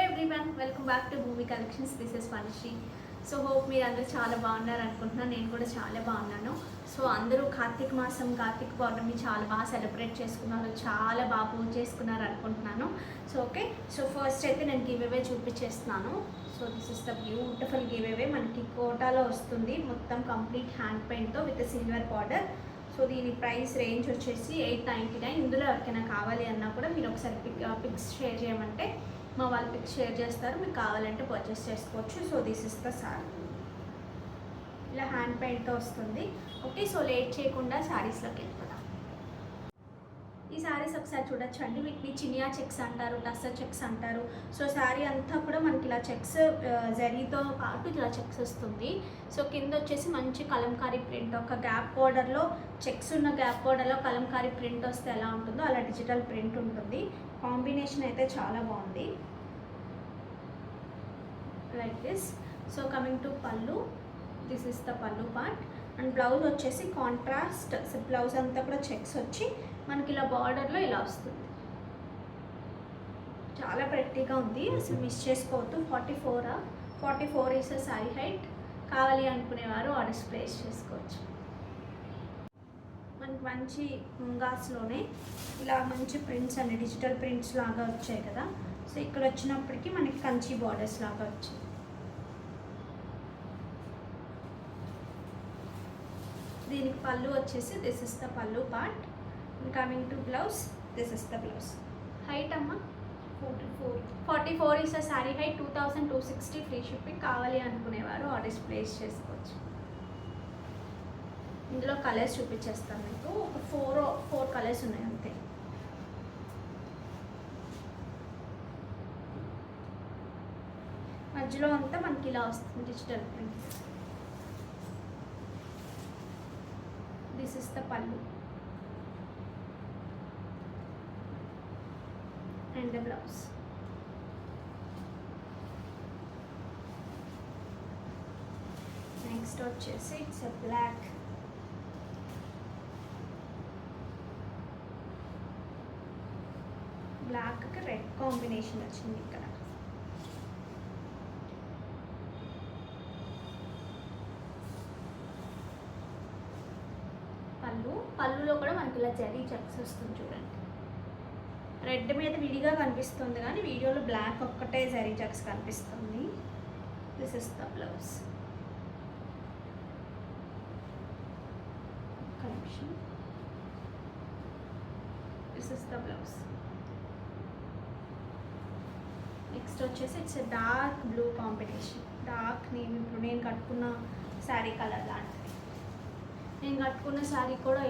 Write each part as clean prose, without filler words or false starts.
Everyone, welcome back to భూమి collections. This is మనిషి. So hope మీరు అందరూ చాలా బాగున్నారు అనుకుంటున్నాను. నేను కూడా చాలా బాగున్నాను. సో అందరూ కార్తీక మాసం, కార్తీక పౌర్ణమి చాలా బాగా సెలబ్రేట్ చేసుకున్నారు, చాలా బాగా పూజ చేసుకున్నారు అనుకుంటున్నాను. సో ఓకే, సో ఫస్ట్ అయితే నేను గివ్ అవే చూపించేస్తున్నాను. So this is the beautiful giveaway. మనకి కోటాలో వస్తుంది, మొత్తం కంప్లీట్ హ్యాండ్ పెయింట్తో విత్ సిల్వర్ బార్డర్. సో దీని ప్రైస్ రేంజ్ వచ్చేసి 899. ఇందులో ఎవరికైనా కావాలి అన్నా కూడా మీరు ఒకసారి పిక్స్ షేర్ చేయమంటే మా వాళ్ళు పిక్స్ షేర్ చేస్తారు, మీకు కావాలంటే పర్చేస్ చేసుకోవచ్చు. So this is the sorry, ఇలా హ్యాండ్ పెయింట్తో వస్తుంది. ఓకే, సో లేట్ చేయకుండా శారీస్లోకి వెళ్ళిపోదాం. ఈ శారీస్ ఒకసారి చూడొచ్చు అండి. వీటిని చినియా చెక్స్ అంటారు, టస్సర్ చెక్స్ అంటారు. సో శారీ అంతా కూడా మనకి ఇలా చెక్స్, జరీతో పాటు ఇలా చెక్స్ వస్తుంది. సో కింద వచ్చేసి మంచి కలంకారీ ప్రింట్, ఒక గ్యాప్ బోర్డర్లో చెక్స్ ఉన్న గ్యాప్ బోర్డర్లో కలంకారీ ప్రింట్ వస్తే ఎలా ఉంటుందో అలా డిజిటల్ ప్రింట్ ఉంటుంది. కాంబినేషన్ అయితే చాలా బాగుంది, like this. So coming to పళ్ళు, దిస్ ఇస్ ద పళ్ళు పార్ట్. అండ్ బ్లౌజ్ వచ్చేసి కాంట్రాస్ట్ బ్లౌజ్ అంతా కూడా చెక్స్ వచ్చి మనకి ఇలా బార్డర్లో ఇలా వస్తుంది. చాలా ప్రెట్టీగా ఉంది, అసలు మిస్ చేసుకోవద్దు. 44 ఈస్ సారీ హైట్. కావాలి అనుకునేవారు ఆర్డర్స్ ప్లేస్ చేసుకోవచ్చు. మనకి మంచి ముంగాస్లోనే ఇలా మంచి ప్రింట్స్ అండి, డిజిటల్ ప్రింట్స్ లాగా వచ్చాయి కదా. సో ఇక్కడ వచ్చినప్పటికీ మనకి కంచి బార్డర్స్ లాగా వచ్చాయి. దీనికి పళ్ళు వచ్చేసి దిస్ ఇస్ ద పళ్ళు part. Coming to blouse, this is the blouse. Height అమ్మ 44 is a sari height. 2260 free shipping. కావాలి అనుకునేవారు ఆర్డర్స్ ప్లేస్ చేసుకోవచ్చు. ఇందులో కలర్స్ చూపించేస్తాను మీకు. ఒక ఫోర్ కలర్స్ ఉన్నాయి అంతే. మధ్యలో అంతా మనకి ఇలా వస్తుంది digital print. This is the pallu and the blouse. Next వచ్చేసి ఇట్స్ ఎ బ్లాక్. బ్లాక్కి రెడ్ కాంబినేషన్ వచ్చింది ఇక్కడ. పళ్ళులో కూడా మనకి ఇలా జరీ చెక్స్ వస్తుంది చూడండి. రెడ్ మీద విడిగా కనిపిస్తుంది కానీ వీడియోలో బ్లాక్ ఒక్కటే జరీ చెక్స్ కనిపిస్తుంది. This is the blouse. This is the blouse. Next వచ్చేసి it's dark blue combination. Dark name ఇప్పుడు నేను కట్టుకున్న శారీ కలర్ లాంటిది. నేను కట్టుకున్న శారీ కూడా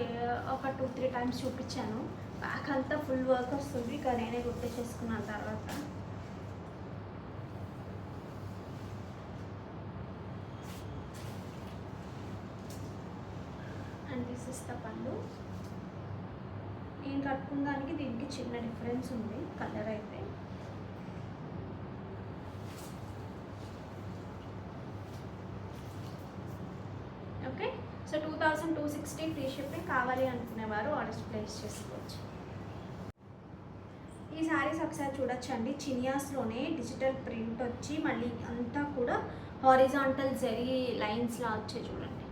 ఒక 2-3 టైమ్స్ చూపించాను. బ్యాక్ అంతా ఫుల్ వర్క్ వస్తుంది, ఇక నేనే గుర్తు చేసుకున్నాను తర్వాత. అండ్ దిస్ ఇస్ ద పళ్ళు. నేను కట్టుకున్న దానికి దీనికి చిన్న డిఫరెన్స్ ఉంది కలర్ అయితే. Okay, so 2260 free shipping. కావాలి అనుకునేవారు ఆర్డర్స్ ప్లేస్ చేసుకోవచ్చు. ఈ శారీస్ ఒకసారి చూడొచ్చండి. చినియాస్లోనే డిజిటల్ ప్రింట్ వచ్చి మళ్ళీ అంతా కూడా హారిజాంటల్ జరీ లైన్స్లా వచ్చాయి చూడండి.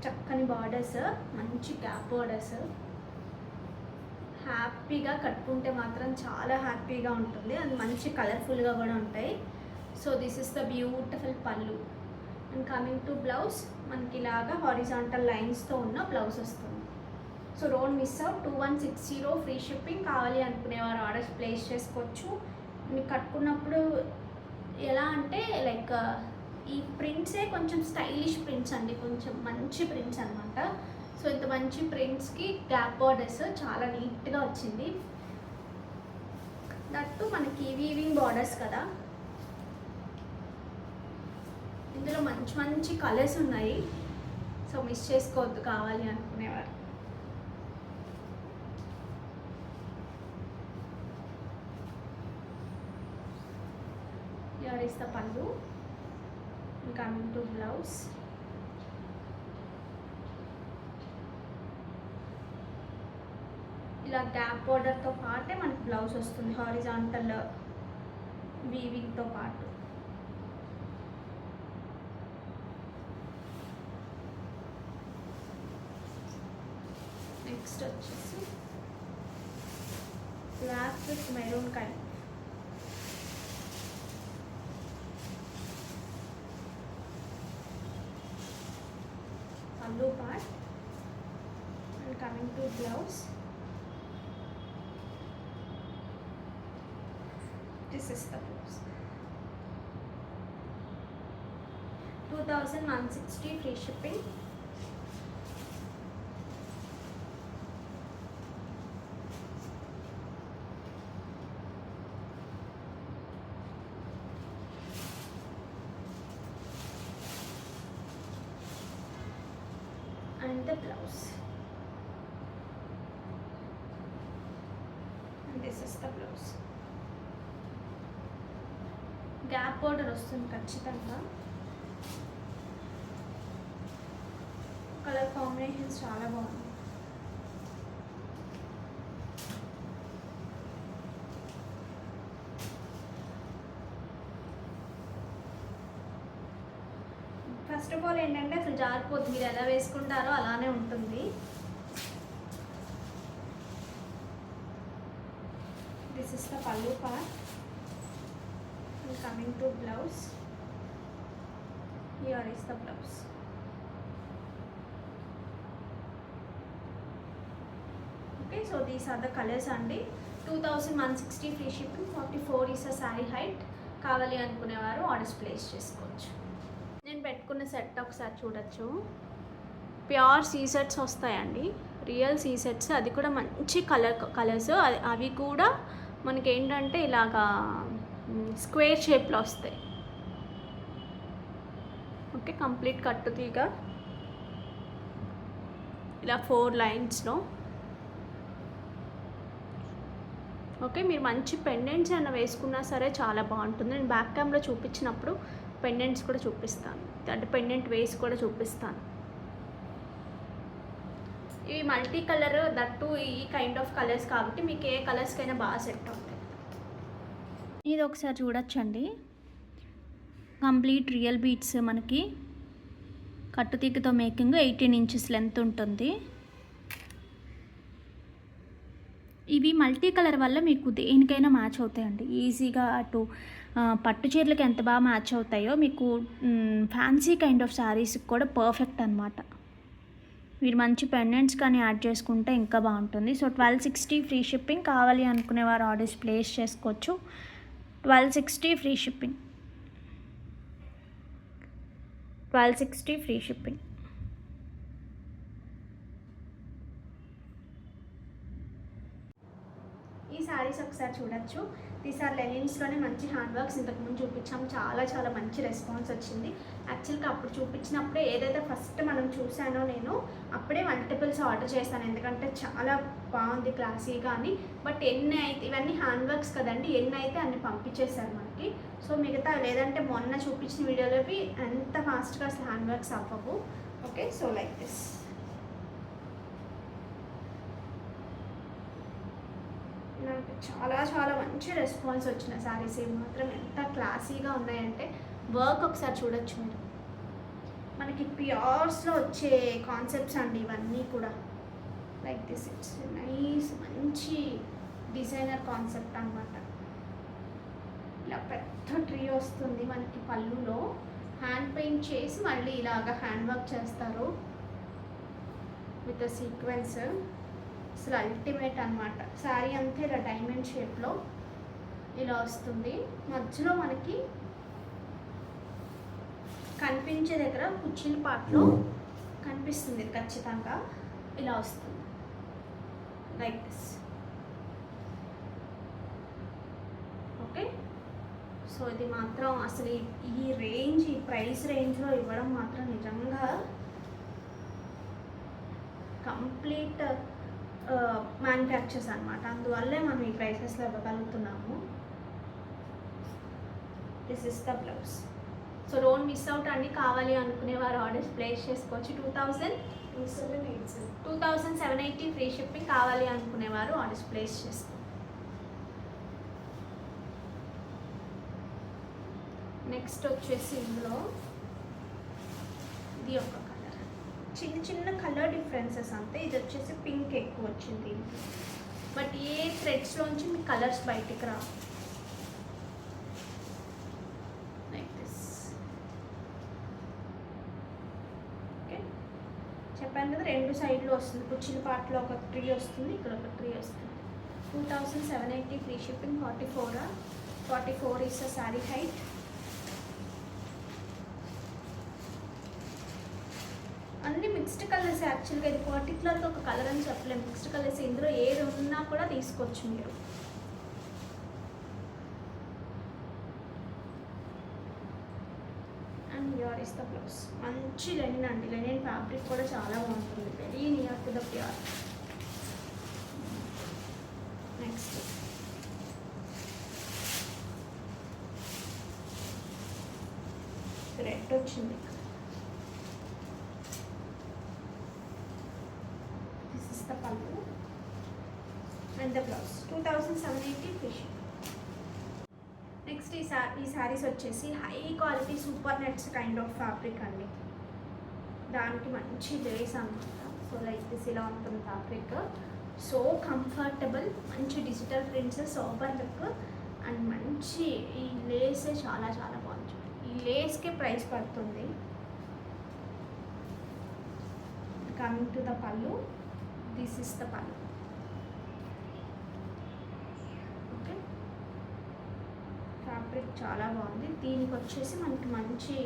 చక్కని బార్డర్స్, మంచి గ్యాప్ బార్డర్స్. హ్యాపీగా కట్టుకుంటే మాత్రం చాలా హ్యాపీగా ఉంటుంది. అది మంచి కలర్ఫుల్గా కూడా ఉంటాయి. So this is the beautiful పళ్ళు. అండ్ కమింగ్ టు బ్లౌజ్, మనకి ఇలాగా హారిజాంటల్ లైన్స్తో ఉన్న బ్లౌజ్ వస్తుంది. So don't miss out. 2160 free shipping. కావాలి అనుకునేవారు ఆర్డర్స్ ప్లేస్ చేసుకోవచ్చు. మీకు కట్టుకున్నప్పుడు ఎలా అంటే లైక్ ఈ ప్రింట్సే కొంచెం స్టైలిష్ ప్రింట్స్ అండి, కొంచెం మంచి ప్రింట్స్ అనమాట. సో ఇంత మంచి ప్రింట్స్కి గ్యాప్ బార్డర్స్ చాలా నీట్గా వచ్చింది. దట్టు మనకి వీవింగ్ బార్డర్స్ కదా. ఇందులో మంచి మంచి కలర్స్ ఉన్నాయి, సో మిస్ చేసుకోవద్దు కావాలి అనుకునేవారు. హియర్ ఇస్ ద పళ్ళు. Coming to blouse. ఇలా గ్యాప్ బోర్డర్తో పాటే మనకి బ్లౌజ్ వస్తుంది హారిజాంటల్ వీవింగ్తో పాటు. నెక్స్ట్ వచ్చేసి బ్లాక్ విత్ మెరూన్ కలర్. పల్లు part and coming to blouse. This is the blouse. 2160 free shipping. And the blouse. And this is the blouse. Gap border వస్తుంది ఖచ్చితంగా. కలర్ కాంబినేషన్స్ చాలా బాగుంది. ఫస్ట్ ఆఫ్ ఆల్ ఏంటంటే అసలు జారిపోతుంది, మీరు ఎలా వేసుకుంటారో అలానే ఉంటుంది. దిస్ ఇస్ ద పల్లు part. Coming to blouse, here is the blouse. Okay, so these are the colors andi. 2160 free shipping. 44 is a saree height. కావాలి అనుకునేవారు ఆర్డర్స్ ప్లేస్ చేసుకోవచ్చు. నేను పెట్టుకున్న సెట్ ఒకసారి చూడొచ్చు. ప్యూర్ సీ సెట్స్ వస్తాయండి, రియల్ సీ సెట్స్. అది కూడా మంచి కలర్స్. అవి కూడా మనకి ఏంటంటే ఇలాగా స్క్వేర్ షేప్లో వస్తాయి. ఓకే, కంప్లీట్ కట్టుతీగా ఇలా 4 లైన్స్లో. ఓకే, మీరు మంచి పెండెంట్స్ ఏమైనా వేసుకున్నా సరే చాలా బాగుంటుంది. నేను బ్యాక్ క్యామ్లో చూపించినప్పుడు పెండెంట్స్ కూడా చూపిస్తాను, అంటే పెండెంట్ వేసి కూడా చూపిస్తాను. ఇవి మల్టీ కలర్, దట్టు ఈ కైండ్ ఆఫ్ కలర్స్ కాబట్టి మీకు ఏ కలర్స్కైనా బాగా సెట్ అవుతాయి. ఇది ఒకసారి చూడొచ్చండి. కంప్లీట్ రియల్ బీట్స్, మనకి కట్టుతీగతో మేకింగ్. 18 ఇంచెస్ లెంత్ ఉంటుంది. ఇవి మల్టీ కలర్ వల్ల మీకు దేనికైనా మ్యాచ్ అవుతాయండి ఈజీగా. అటు పట్టు చీరలకి ఎంత బాగా మ్యాచ్ అవుతాయో మీకు ఫ్యాన్సీ కైండ్ ఆఫ్ శారీస్కి కూడా పర్ఫెక్ట్ అనమాట. మీరు మంచి పెండెంట్స్ కానీ యాడ్ చేసుకుంటే ఇంకా బాగుంటుంది. So 1260 free shipping. కావాలి అనుకునేవారు ఆర్డర్స్ ప్లేస్ చేసుకోవచ్చు. 1260 ఫ్రీ షిప్పింగ్. 1260 free shipping. ఈ శారీస్ ఒకసారి చూడొచ్చు. దీస్ ఆర్ లెనిన్స్లోనే మంచి హ్యాండ్ వర్క్స్. ఇంతకుముందు చూపించాము, చాలా చాలా మంచి రెస్పాన్స్ వచ్చింది. యాక్చువల్గా అప్పుడు చూపించినప్పుడే ఏదైతే ఫస్ట్ మనం చూసానో నేను అప్పుడే మల్టిపుల్స్ ఆర్డర్ చేశాను, ఎందుకంటే చాలా బాగుంది క్లాసీగా అని. బట్ ఎన్ని అయితే, ఇవన్నీ హ్యాండ్ వర్క్స్ కదండి, ఎన్ని అయితే అన్ని పంపించేశారు మనకి. సో మిగతా లేదంటే మొన్న చూపించిన వీడియోలోవి ఎంత ఫాస్ట్గా అసలు హ్యాండ్ వర్క్స్ అవ్వవు. Okay, so like this. నాకు చాలా చాలా మంచి రెస్పాన్స్ వచ్చిన శారీస్. ఇవి మాత్రం ఎంత క్లాసీగా ఉన్నాయంటే వర్క్ ఒకసారి చూడొచ్చు మీరు. మనకి ప్యూర్స్లో వచ్చే కాన్సెప్ట్స్ అండి ఇవన్నీ కూడా. లైక్ దిస్, ఇట్స్ నైస్, మంచి డిజైనర్ కాన్సెప్ట్ అనమాట. ఇలా పెద్ద ట్రీ వస్తుంది మనకి పళ్ళులో, హ్యాండ్ పెయింట్ చేసి మళ్ళీ ఇలాగ హ్యాండ్ వర్క్ చేస్తారు విత్ సీక్వెన్స్. అసలు అల్టిమేట్ అనమాట. శారీ అంతా ఇలా డైమండ్ షేప్లో ఇలా వస్తుంది. మధ్యలో మనకి కనిపించే దగ్గర కుర్చీల పాటలో కనిపిస్తుంది ఖచ్చితంగా. ఇలా వస్తుంది లైక్ దిస్. ఓకే, సో ఇది మాత్రం అసలు ఈ రేంజ్, ఈ ప్రైస్ రేంజ్లో ఇవ్వడం మాత్రం నిజంగా కంప్లీట్ మ్యానుఫ్యాక్చర్స్ అనమాట. అందువల్లే మనం ఈ ప్రైసెస్లో ఇవ్వగలుగుతున్నాము. This is the blouse. So don't miss out అండి. కావాలి అనుకునేవారు ఆర్డర్స్ ప్లేస్ చేసుకోవచ్చు. 2780 ఫ్రీ షిప్పింగ్. కావాలి అనుకునేవారు ఆర్డర్స్ ప్లేస్ చేసుకోవచ్చు. నెక్స్ట్ వచ్చేసి ఇందులో ఇది ఒక కలర్, చిన్న చిన్న కలర్ డిఫరెన్సెస్ అంతే. ఇది వచ్చేసి పింక్ ఎక్కువ వచ్చింది, బట్ ఏ థ్రెడ్స్లోంచి మీ కలర్స్ బయటికి రావు. Like this. ఓకే, చెప్పాను కదా రెండు సైడ్లో వస్తుంది. కుర్చీల పార్ట్లో ఒక ట్రీ వస్తుంది, ఇక్కడ ఒక ట్రీ వస్తుంది. 2780 free shipping. 44 is the saree height. అన్ని మిక్స్డ్ కలర్స్. యాక్చువల్గా ఇది పర్టికులర్గా ఒక కలర్ అని చెప్పలేము, మిక్స్డ్ కలర్స్. ఇందులో ఏది ఉన్నా కూడా తీసుకోవచ్చు మీరు. And here is the blouse. మంచి లెనిన్ అండి, లెనిన్ ఫ్యాబ్రిక్ కూడా చాలా బాగుంటుంది, very near to the pure. Next red వచ్చింది. This is the pallu and the blouse. 2780 fish. Next ఈ శారీస్ వచ్చేసి high quality super nets kind of fabric అండి. దానికి మంచి లేస్ అనమాట. సో లైక్ దిస్ ఇలా ఉంటుంది ఫ్యాబ్రిక్. సో కంఫర్టబుల్, మంచి digital prints, super look and మంచి ఈ లేసే చాలా చాలా బాగుంది. ఈ లేస్కి ప్రైస్ పడుతుంది. కమింగ్ టు ద పల్లు, దిస్ ఇస్ ద పల్లు. ఓకే, ఫ్యాబ్రిక్ చాలా బాగుంది. దీనికి వచ్చేసి మనకి మంచి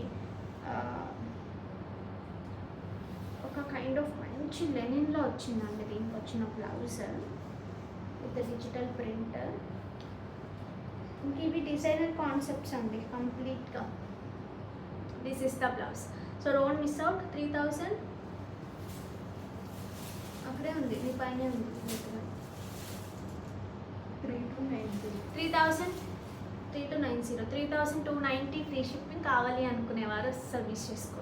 ఒక కైండ్ ఆఫ్ మంచి లెనిన్లో వచ్చిందండి దీనికి వచ్చిన బ్లౌజ్ విత్ డిజిటల్ ప్రింట్. ఇంక ఇవి డిజైనర్ కాన్సెప్ట్స్ అండి కంప్లీట్గా. This is the blouse. So don't miss out. 3000 అక్కడే ఉంది, మీ పైన ఉంది. 3290 ఫ్రీ షిప్పింగ్. కావాలి అనుకునేవారు సర్వీస్ చేసుకో.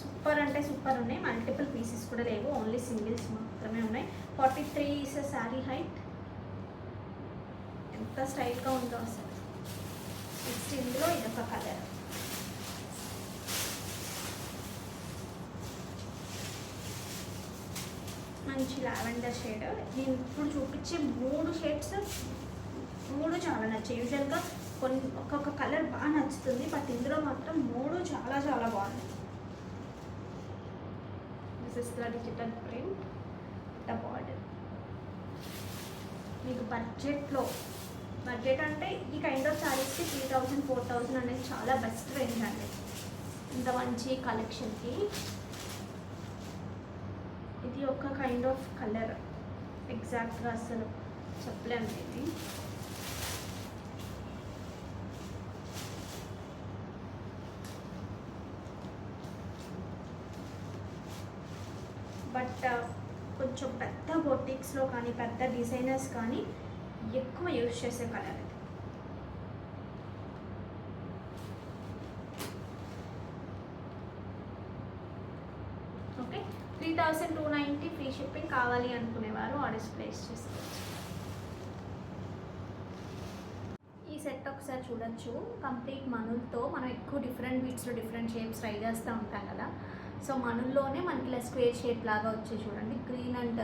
సూపర్ అంటే సూపర్ ఉన్నాయి. మల్టిపుల్ పీసెస్ కూడా లేవు, ఓన్లీ సింగిల్స్ మాత్రమే ఉన్నాయి. 43 ఇస్ శారీ హైట్. ఎంత స్టైల్గా ఉందో అసలు. నెక్స్ట్ ఇందులో ఇదొక కలర్. మంచి లావెండర్ షేడ్. నేను ఇప్పుడు చూపించే 3 షేడ్స్ 3 చాలా నచ్చాయి. యూజువల్గా ఒక్కొక్క కలర్ బాగా నచ్చుతుంది, బట్ ఇందులో మాత్రం 3 చాలా చాలా బాగున్నాయి. This is the digital print, the border. మీకు బడ్జెట్ అంటే ఈ కైండ్ ఆఫ్ శారీస్కి 3000 4000 అనేది చాలా బెస్ట్ రేంజ్ అండి ఇంత మంచి కలెక్షన్కి. ఇది ఒక కైండ్ ఆఫ్ కలర్, ఎగ్జాక్ట్గా అసలు చెప్పలేము ఇది. బట్ కొంచెం పెద్ద బొటిక్స్లో కానీ పెద్ద డిజైనర్స్ కానీ ఎక్కువ యూజ్ చేసే కలర్ ఇది. Okay, 3290 free shipping. కావాలి అనుకునేవారు ఆర్డర్స్ ప్లేస్ చేసుకోవచ్చు. ఈ సెట్ ఒకసారి చూడొచ్చు. కంప్లీట్ మనులతో మనం ఎక్కువ డిఫరెంట్ బీట్స్లో డిఫరెంట్ షేప్స్ ట్రై చేస్తూ ఉంటాం కదా. సో మనుల్లోనే మనకి ఇలా స్క్వేర్ షేప్ లాగా వచ్చి చూడండి. Green and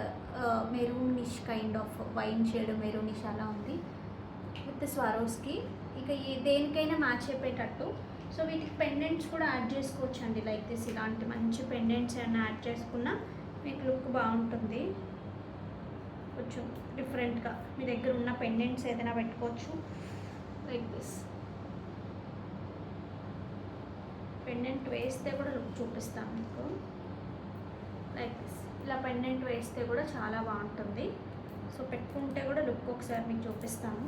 maroonish kind of wine shade maroonish అలా ఉంది విత్ స్వారోస్కి. ఇక దేనికైనా మ్యాచ్ అయిపోయేటట్టు. సో వీటికి పెండెంట్స్ కూడా యాడ్ చేసుకోవచ్చు అండి. లైక్ దిస్ ఇలాంటి మంచి పెండెంట్స్ ఏమైనా యాడ్ చేసుకున్నా మీకు లుక్ బాగుంటుంది. కొంచెం డిఫరెంట్గా మీ దగ్గర ఉన్న పెండెంట్స్ ఏదైనా పెట్టుకోవచ్చు. లైక్ దిస్ పెండెంట్ వేస్తే కూడా లుక్ చూపిస్తాను మీకు. లైక్ దిస్ ఇలా పెండెంట్ వేస్తే కూడా చాలా బాగుంటుంది. సో పెట్టుకుంటే కూడా లుక్ ఒకసారి మీకు చూపిస్తాను.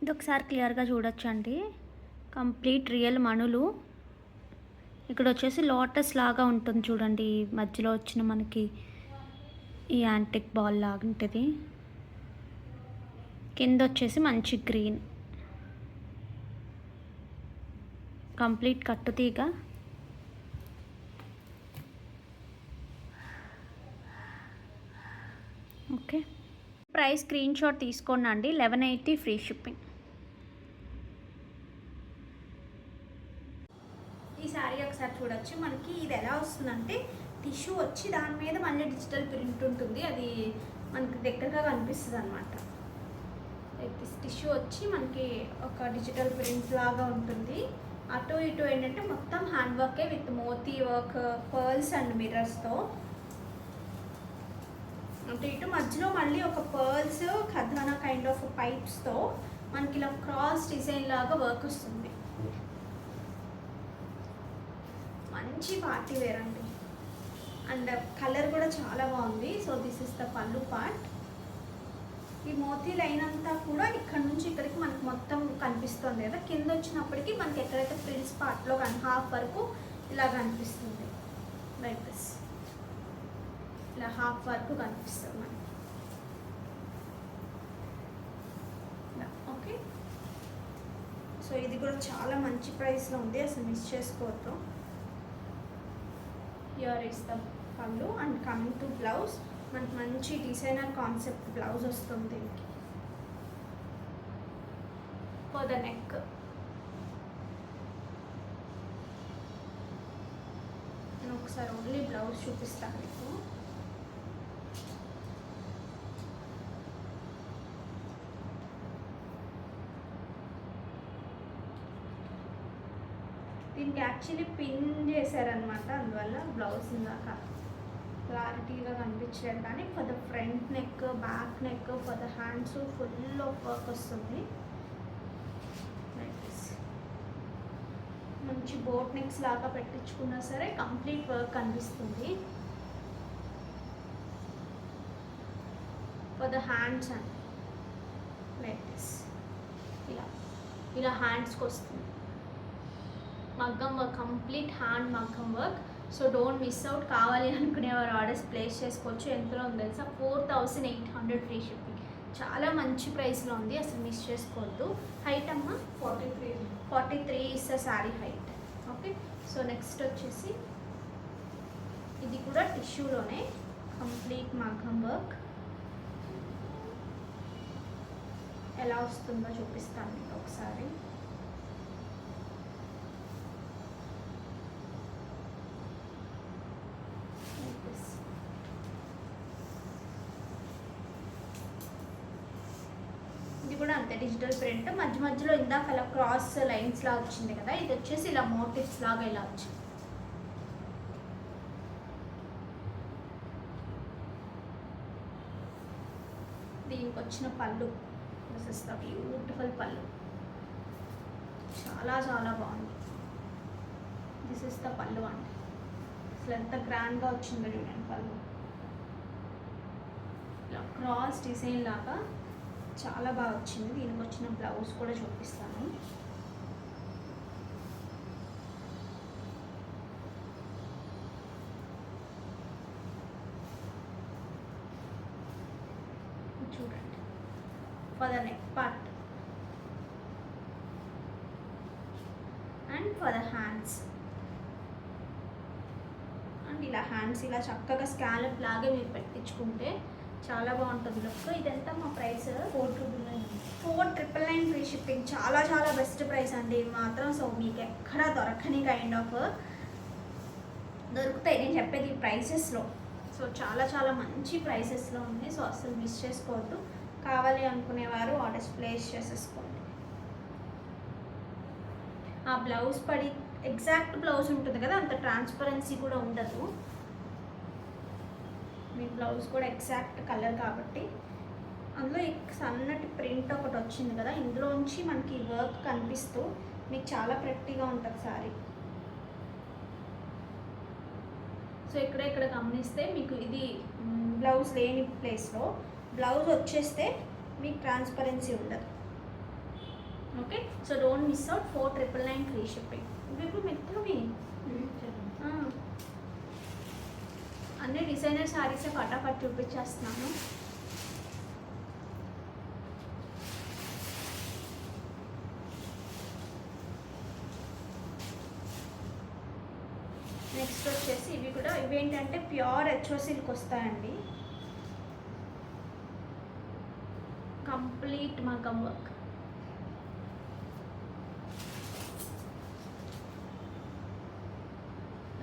ఇది ఒకసారి క్లియర్గా చూడొచ్చు అండి. కంప్లీట్ రియల్ మణులు. ఇక్కడ వచ్చేసి లోటస్ లాగా ఉంటుంది చూడండి, మధ్యలో వచ్చిన మనకి ఈ యాంటిక్ బాల్ లాగా ఉంటుంది. కింద వచ్చేసి మంచి గ్రీన్, కంప్లీట్ కట్టుతీగ. ప్రైస్ స్క్రీన్ షాట్ తీసుకోండి అండి. 1180 ఫ్రీ షిప్పింగ్. ఈ శారీ ఒకసారి చూడొచ్చు. మనకి ఇది ఎలా వస్తుందంటే టిష్యూ వచ్చి దాని మీద మళ్ళీ డిజిటల్ ప్రింట్ ఉంటుంది. అది మనకి దగ్గరగా కనిపిస్తుంది అనమాట. టిష్యూ వచ్చి మనకి ఒక డిజిటల్ ప్రింట్ లాగా ఉంటుంది. అటు ఇటు ఏంటంటే మొత్తం హ్యాండ్ వర్కే విత్ మోతీ వర్క్, పర్ల్స్ అండ్ మిర్రర్స్తో. అటు ఇటు మధ్యలో మళ్ళీ ఒక పర్ల్స్ ఖజానా కైండ్ ఆఫ్ పైప్స్తో మనకి ఇలా క్రాస్ డిజైన్ లాగా వర్క్ వస్తుంది. మంచి పార్టీ వేర్ అండి. అండ్ కలర్ కూడా చాలా బాగుంది. సో దిస్ ఇస్ ద పళ్ళు పార్ట్. ఈ మోతీ లైన్ అంతా కూడా ఇక్కడ నుంచి ఇక్కడికి మనకి మొత్తం కనిపిస్తుంది కదా. కింద వచ్చినప్పటికీ మనకి ఎక్కడైతే ఫ్రిల్స్ పార్ట్లో హాఫ్ వరకు ఇలా కనిపిస్తుంది. లైక్ దిస్ ఇలా హాఫ్ వరకు కనిపిస్తుంది మనకి. ఓకే, సో ఇది కూడా చాలా మంచి ప్రైస్లో ఉంది, అసలు మిస్ చేసుకోవద్దు. Here is the pallu. And coming to blouse, మనకి మంచి డిజైనర్ కాన్సెప్ట్ బ్లౌజ్ వస్తుంది దీనికి. ఫర్ ద నెక్ నేను ఒకసారి ఓన్లీ బ్లౌజ్ చూపిస్తాను మీకు. దీనికి యాక్చువల్లీ పిన్ చేశారనమాట, అందువల్ల బ్లౌజ్ ఇందాక క్లారిటీగా కనిపించలేదు. కానీ for the front neck, back neck, for the hands full of work వస్తుంది. లైక్ దిస్ మంచి బోట్ నెక్స్ లాగా పెట్టించుకున్నా సరే కంప్లీట్ వర్క్ కనిపిస్తుంది. For the hands and like this ఇలా ఇలా హ్యాండ్స్కి వస్తుంది. మగ్గం వర్క్, కంప్లీట్ హ్యాండ్ మగ్గం work. So don't miss out. కావాలి అనుకునేవారు ఆర్డర్స్ ప్లేస్ చేసుకోవచ్చు. ఎంతలో ఉంది తెలుసా? 4800 ఫ్రీ షిప్పింగ్. చాలా మంచి ప్రైస్లో ఉంది, అసలు మిస్ చేసుకోవద్దు. హైట్ అమ్మ 43 is the sari height. Okay, so next వచ్చేసి ఇది కూడా టిష్యూలోనే కంప్లీట్ మగ్గం వర్క్. ఎలా వస్తుందో చూపిస్తాను మీకు ఒకసారి. ఇది కూడా అంతే డిజిటల్ ప్రింట్. మధ్య మధ్యలో ఇందాక అలా క్రాస్ లైన్స్ లా వచ్చింది కదా, ఇది వచ్చేసి ఇలా మోటివ్స్ లాగా ఇలా వచ్చింది. దీనికి వచ్చిన పళ్ళు, దిస్ ఇస్ ద బ్యూటిఫుల్ పళ్ళు. చాలా చాలా బాగుంది. దిస్ ఇస్ ద పళ్ళు అండి. అసలు ఎంత గ్రాండ్గా వచ్చిందో చూడండి పళ్ళు. ఇలా క్రాస్ డిజైన్ లాగా చాలా బాగా వచ్చింది. దీనికి వచ్చిన బ్లౌజ్ కూడా చూపిస్తాను. చూడండి, for the neck part and for the hands. And ఇలా హ్యాండ్స్ ఇలా చక్కగా స్కాలప్ లాగే మీరు పెట్టించుకుంటే చాలా బాగుంటుంది లుక్. ఇదంతా మా ప్రైస్ 4999 ఫ్రీ షిప్పింగ్. చాలా చాలా బెస్ట్ ప్రైస్ అండి మాత్రం. సో మీకు ఎక్కడ దొరకని కైండ్ ఆఫ్ దొరుకుతాయి నేను చెప్పేది ఈ ప్రైసెస్లో. సో చాలా చాలా మంచి ప్రైసెస్లో ఉన్నాయి. సో అసలు మిస్ చేసుకోవద్దు. కావాలి అనుకునేవారు ఆర్డర్స్ ప్లేస్ చేసేసుకోండి. ఆ బ్లౌజ్ పడి ఎగ్జాక్ట్ బ్లౌజ్ ఉంటుంది కదా, అంత ట్రాన్స్పరెన్సీ కూడా ఉండదు. మీ బ్లౌజ్ కూడా ఎగ్జాక్ట్ కలర్ కాబట్టి. అందులో సన్నటి ప్రింట్ ఒకటి వచ్చింది కదా, ఇందులోంచి మనకి వర్క్ కనిపిస్తూ మీకు చాలా ప్రెట్టీగా ఉంటుంది సారీ. సో ఇక్కడ గమనిస్తే మీకు ఇది బ్లౌజ్ లేని ప్లేస్లో బ్లౌజ్ వచ్చేస్తే మీకు ట్రాన్స్పరెన్సీ ఉండదు. Okay, so don't miss out. 4999 free shipping. ఇప్పుడు మెత్తవి అన్ని డిజైనర్ శారీసే ఫటాఫట్ చూపించేస్తున్నాను. నెక్స్ట్ వచ్చేసి ఇవేంటంటే ప్యూర్ హెచ్ఓ సిల్క్ వస్తాయండి. కంప్లీట్ మగ్గం వర్క్.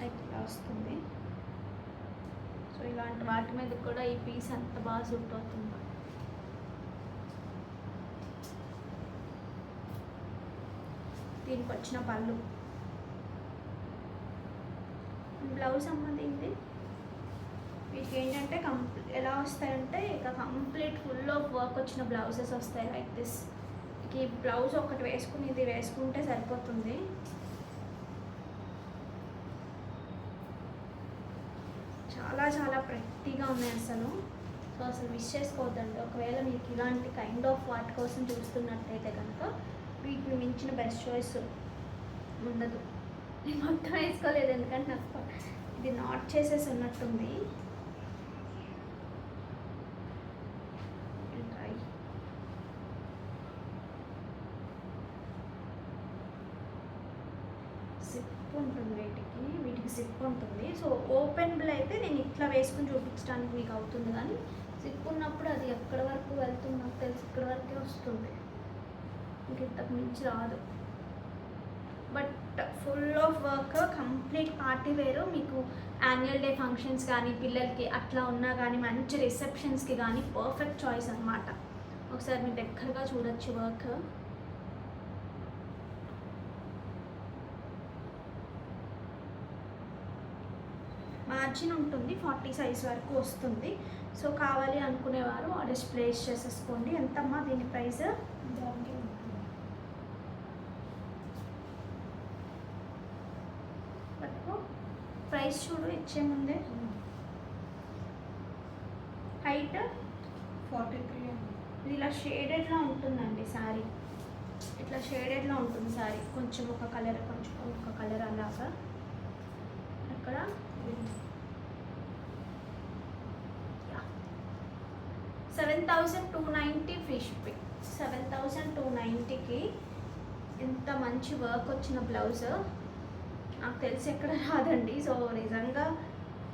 ఇట్లా వస్తుంది. సో ఇలాంటి వాటి మీద కూడా ఈ పీస్ అంత బాగా సూట్ అవుతుంది. దీనికి వచ్చిన పళ్ళు, బ్లౌజ్ అమ్మదింది. వీటికి ఏంటంటే ఎలా వస్తాయంటే ఇక కంప్లీట్ ఫుల్ ఆఫ్ వర్క్ వచ్చిన బ్లౌజెస్ వస్తాయి లైక్ దిస్. ఈ బ్లౌజ్ ఒకటి వేసుకుని ఇది వేసుకుంటే సరిపోతుంది. చాలా చాలా ప్రెట్టీగా ఉన్నాయి అసలు. సో అసలు మిస్ చేసుకోవద్దండి. ఒకవేళ మీకు ఇలాంటి కైండ్ ఆఫ్ వాటి కోసం చూస్తున్నట్టయితే కనుక వీటిని మించిన బెస్ట్ చాయిస్ ఉండదు. నేను మొత్తం వేసుకోలేదు ఎందుకంటే నాకు ఇది నాట్ చేసేసి ఉన్నట్టుంది. సిప్ ఉంటుంది వీటికి సిప్ ఉంటుంది. సో ఓపెన్బుల్ అయితే నేను ఇట్లా వేసుకుని చూపించడానికి మీకు అవుతుంది, కానీ సిప్ ఉన్నప్పుడు అది ఎక్కడి వరకు వెళ్తుంది నాకు తెలిసి ఇక్కడ వరకే వస్తుంది, ఇంతకు మించి రాదు. But full of work, complete party వేరు. మీకు యాన్యువల్ డే ఫంక్షన్స్ కానీ పిల్లలకి అట్లా ఉన్నా కానీ మంచి రిసెప్షన్స్కి కానీ పర్ఫెక్ట్ చాయిస్ అనమాట. ఒకసారి మీరు దగ్గరగా చూడొచ్చు వర్క్. మార్జిన్ ఉంటుంది, 40 సైజ్ వరకు వస్తుంది. సో కావాలి అనుకునేవారు ఆర్డర్స్ ప్లేస్ చేసేసుకోండి. ఎంతమ్మా దీని ప్రైస్? పట్టుకో, ప్రైస్ చూడు ఇచ్చే ముందే. హైట్ 43. ఇది ఇలా షేడెడ్లా ఉంటుందండి శారీ, ఇట్లా షేడెడ్లా ఉంటుంది శారీ. కొంచెం ఒక కలర్ కొంచెం ఒక కలర్ అలాగా. అక్కడ 7,290 ఫ్రీ షిప్పింగ్. 7,290కి ఇంత మంచి వర్క్ వచ్చిన బ్లౌజ్ నాకు తెలిసి ఎక్కడ రాదండి. సో నిజంగా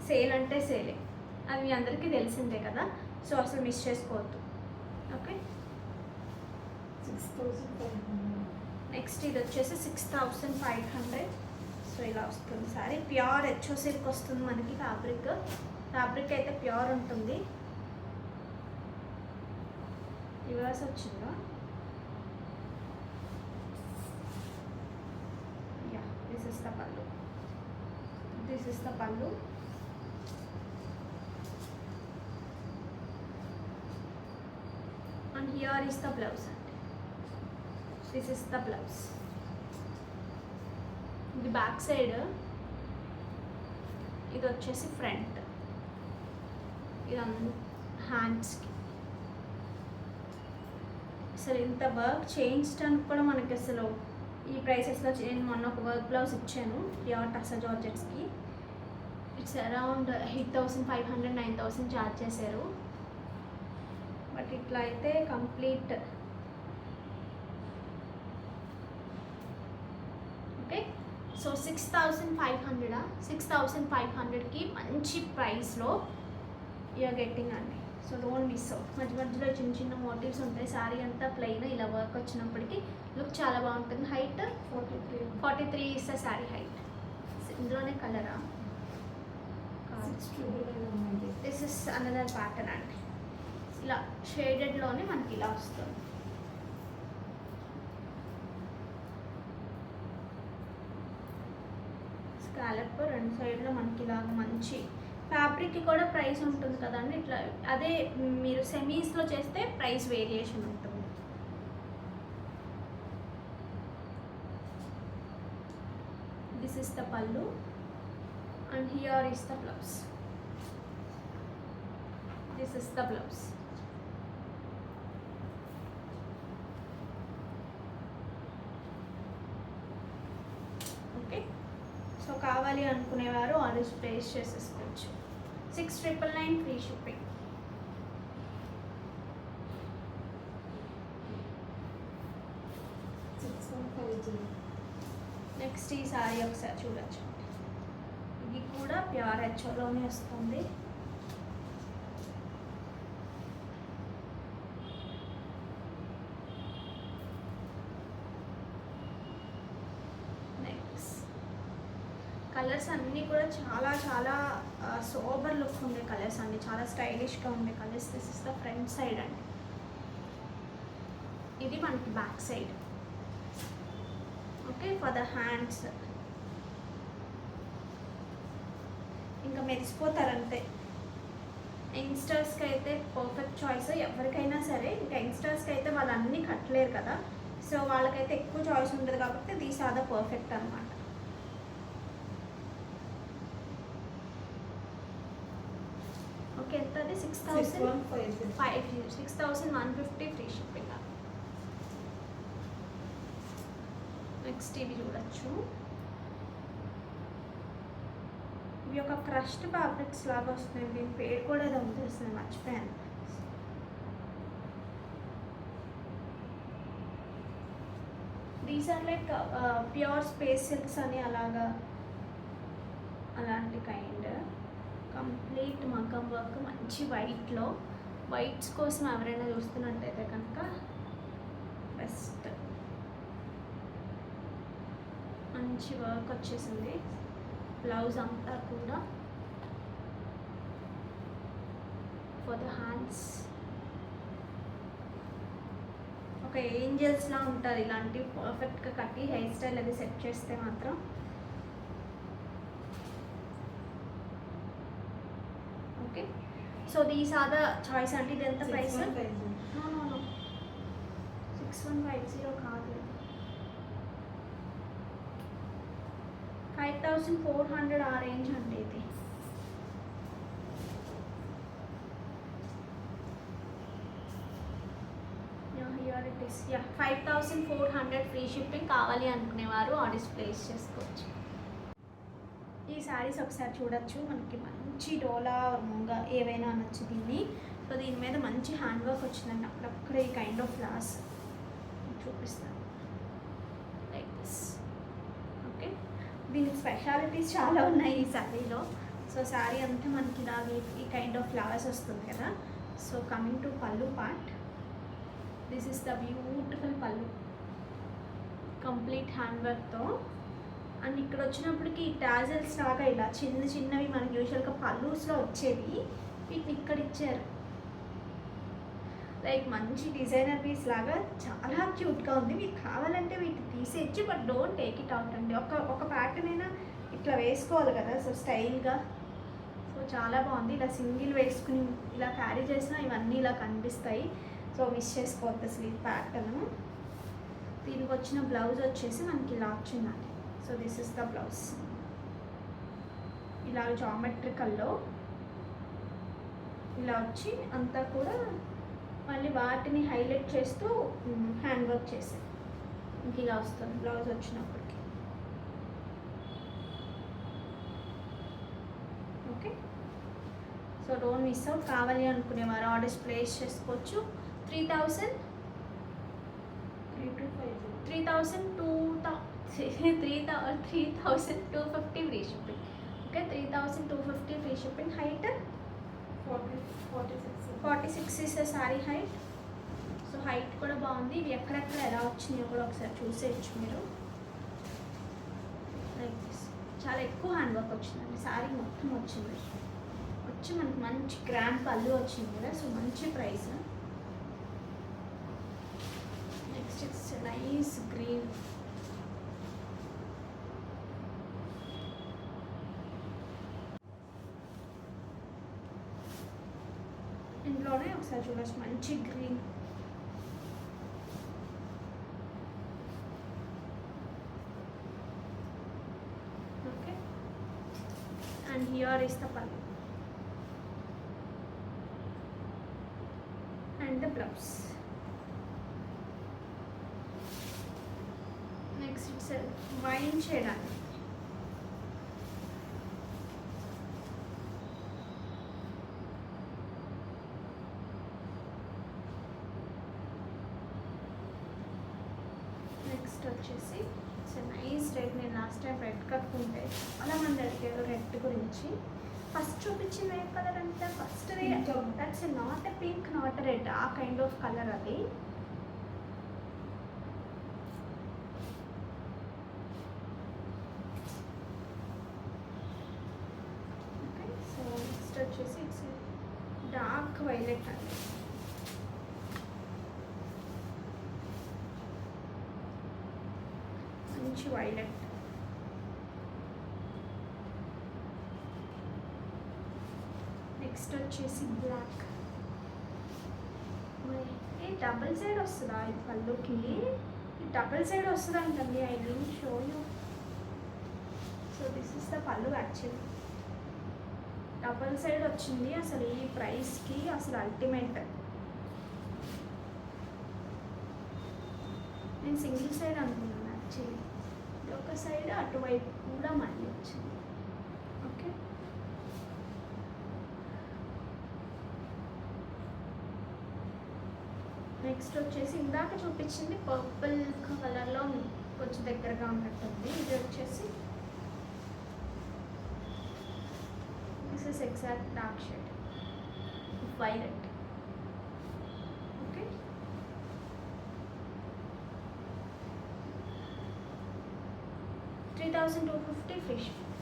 సేల్ అంటే సేలే, అది మీ అందరికీ తెలిసిందే కదా. సో అసలు మిస్ చేసుకోవద్దు. ఓకే, 6,500. నెక్స్ట్ ఇది వచ్చేసి 6,500. సో ఇలా వస్తుంది సారీ. ప్యూర్ హెచ్ఓ సిల్క్ వస్తుంది మనకి. ఫ్యాబ్రిక్ అయితే ప్యూర్ ఉంటుంది. రివర్స్ వచ్చిందా? Yeah, this is the pallu. And here is the blouse అండి. This is the blouse. ఇది బ్యాక్ సైడ్, ఇది వచ్చేసి ఫ్రంట్. ఇది హ్యాండ్స్కి. అసలు ఇంత వర్క్ చేయించడానికి కూడా మనకి అసలు ఈ ప్రైసెస్లో నేను మొన్న ఒక వర్క్ బ్లౌజ్ ఇచ్చాను ప్యూర్ టసా జార్జెట్స్కి. ఇట్స్ అరౌండ్ 8,500 9,000 ఛార్జ్ చేశారు. బట్ ఇట్లా అయితే కంప్లీట్ ఓకే. సో 6,500కి మంచి ప్రైస్లో యూఆర్ గెట్టింగ్ అండి. So don't miss out. మధ్య మధ్యలో చిన్న చిన్న మోటివ్స్ ఉంటాయి. శారీ అంతా ప్లెయిన్, ఇలా వర్క్ వచ్చినప్పటికీ లుక్ చాలా బాగుంటుంది. Height 43 is the sari height. ఇందులోనే కలరా? దిస్ ఇస్ అనదర్ ప్యాటర్న్ అండి. ఇలా షేడెడ్లోనే మనకి ఇలా వస్తుంది. స్కాలప్ రెండు సైడ్లో మనకి ఇలాగ మంచి ఫ్యాబ్రిక్కి కూడా ప్రైస్ ఉంటుంది కదండి. ఇట్లా అదే మీరు సెమీస్లో చేస్తే ప్రైస్ వేరియేషన్ ఉంటుంది. This is the pallu and here is the blouse. This is the blouse. Okay, so కావాలి అనుకునేవారు ఆర్డర్స్ ప్లేస్ చేసేసుకోవచ్చు. 6,999 ఫ్రీ షిప్పింగ్. నెక్స్ట్ ఈ సారీ ఒకసారి చూడొచ్చు. ఇది కూడా ప్యూర్ హెచ్ఓలోనే వస్తుంది. కలర్స్ అన్నీ కూడా చాలా చాలా సోబర్ లుక్ ఉండే కలర్స్ అండి, చాలా స్టైలిష్గా ఉండే colours. This is the front side అండి, ఇది మనకి back side. Okay, for the hands ఇంకా మెరిసిపోతారంతే. యంగ్స్టర్స్కి అయితే పర్ఫెక్ట్ చాయిస్, ఎవరికైనా సరే. ఇంకా యంగ్స్టర్స్కి అయితే వాళ్ళు అన్నీ కట్టలేరు కదా, సో వాళ్ళకైతే ఎక్కువ చాయిస్ ఉంటుంది కాబట్టి దీస్ ఆర్ ద పర్ఫెక్ట్ అనమాట. ఓకే, ఎంత అది 6,150 ఫ్రీ షిప్పింగ్. నెక్స్ట్ ఇవి చూడొచ్చు, ఇవి ఒక క్రష్డ్ ఫ్యాబ్రిక్స్ లాగా వస్తున్నాయి. దీని పేరు కూడా ఏదో ఉంటుంది, మర్చిపోయాను. These are like pure space silks అని అలాంటి కైండ్. కంప్లీట్ మగ్గం వర్క్, మంచి వైట్లో. వైట్స్ కోసం ఎవరైనా చూస్తున్నట్టయితే కనుక బెస్ట్. మంచి వర్క్ వచ్చేసింది, బ్లౌజ్ అంతా కూడా. ఫర్ ద హ్యాండ్స్ ఒక ఏంజల్స్లా ఉంటారు ఇలాంటి పర్ఫెక్ట్గా కట్టి హెయిర్ స్టైల్ అది సెట్ చేస్తే మాత్రం. Okay, so these are the choice అండి. ఇది ఎంత ప్రైస్? 6150 కాదు, 5400 ఆ రేంజ్ అండి ఇది. Here it is. 5400 free shipping. కావాలి అనుకునేవారు ఆర్డర్స్ ప్లేస్ చేసుకోవచ్చు. ఈ శారీస్ ఒకసారి చూడొచ్చు, మనకి మంచి డోలా ముంగా ఏవైనా అనొచ్చు దీన్ని. సో దీని మీద మంచి హ్యాండ్ వర్క్ వచ్చిందండి, అక్కడక్కడ ఈ కైండ్ ఆఫ్ ఫ్లవర్స్ చూపిస్తాను లైక్ దిస్. ఓకే, దీనికి స్పెషాలిటీస్ చాలా ఉన్నాయి ఈ శారీలో. సో శారీ అంతా మనకి ఇలాగే ఈ కైండ్ ఆఫ్ ఫ్లవర్స్ వస్తుంది కదా. సో కమింగ్ టు పళ్ళు part, this is the beautiful పళ్ళు, కంప్లీట్ హ్యాండ్ వర్క్తో. అండ్ ఇక్కడ వచ్చినప్పటికి టాజల్స్ లాగా ఇలా చిన్నవి మనకి యూజువల్గా పల్లూస్లో వచ్చేవి, వీటిని ఇక్కడ ఇచ్చారు. లైక్ మంచి డిజైనర్ పీస్ లాగా చాలా క్యూట్గా ఉంది. మీకు కావాలంటే వీటిని తీసేయచ్చు, but don't take it out అండి. ఒక ప్యాటర్న్ అయినా ఇట్లా వేసుకోవాలి కదా, సో స్టైల్గా. సో చాలా బాగుంది, ఇలా సింగిల్ వేసుకుని ఇలా క్యారీ చేసినా ఇవన్నీ ఇలా కనిపిస్తాయి. సో మిస్ చేసుకోవద్దు అసలు ఈ ప్యాటర్న్. దీనికి వచ్చిన బ్లౌజ్ వచ్చేసి మనకి ఇలా వచ్చిందండి. So this is the blouse, ఇలా జామెట్రికల్లో ఇలా వచ్చి అంతా కూడా మళ్ళీ వాటిని హైలైట్ చేస్తూ హ్యాండ్ వర్క్ చేసాను. ఇంక ఇలా వస్తుంది బ్లౌజ్ వచ్చినప్పటికి. Okay, so don't miss out. కావాలి అనుకునేవారు ఆర్డర్స్ ప్లేస్ చేసుకోవచ్చు. 3250 free shipping. Okay, 3250 free shipping. Height 46 is sorry height. So height కూడా బాగుంది. ఇవి ఎక్కడెక్కడ ఎలా వచ్చినాయో కూడా ఒకసారి చూసేయచ్చు మీరు. లైక్ దిస్, చాలా ఎక్కువ హ్యాండ్ వర్క్ వచ్చిందండి, శారీ మొత్తం వచ్చింది. వచ్చి మనకి మంచి గ్రాండ్ పళ్ళు వచ్చింది కదా, సో మంచి price. Next it's nice green. ఇంట్లోనే ఒకసారి చూడొచ్చు, మంచి green. Okay, and here is the pallu and the blouse. Next it's wine shade అండి. నెక్స్ట్ వచ్చేసి ఇట్స్ నైస్ రెడ్. నేను లాస్ట్ టైం రెడ్ కట్టుకుంటే చాలా మంది అడిగారు రెడ్ గురించి. ఫస్ట్ చూపించిన ఏ కలర్ అంటే first that's not a pink, not a red, ఆ కైండ్ ఆఫ్ కలర్ అది. డార్క్ వైలెట్ అండి. మంచి వైలెట్. నెక్స్ట్ వచ్చేసి బ్లాక్. ఏ డబుల్ సైడ్ వస్తుందా ఇది పళ్ళుకి? ఈ డబుల్ సైడ్ వస్తుంది అంటండి. I will show you. So this is the పళ్ళు యాక్చువల్లీ. డబుల్ సైడ్ వచ్చింది. అసలు ఈ ప్రైస్కి అసలు అల్టిమేట్. నేను సింగిల్ సైడ్ అనుకున్నాను యాక్చువల్లీ. ఇది ఒక సైడ్ అటువైపు కూడా మళ్ళీ వచ్చింది. ఓకే, నెక్స్ట్ వచ్చేసి ఇందాక చూపించింది పర్పుల్ కలర్లో కొంచెం దగ్గరగా ఉన్నట్టుంది. ఇది వచ్చేసి this is exact dark shade violet. Okay, 3250 free shipping.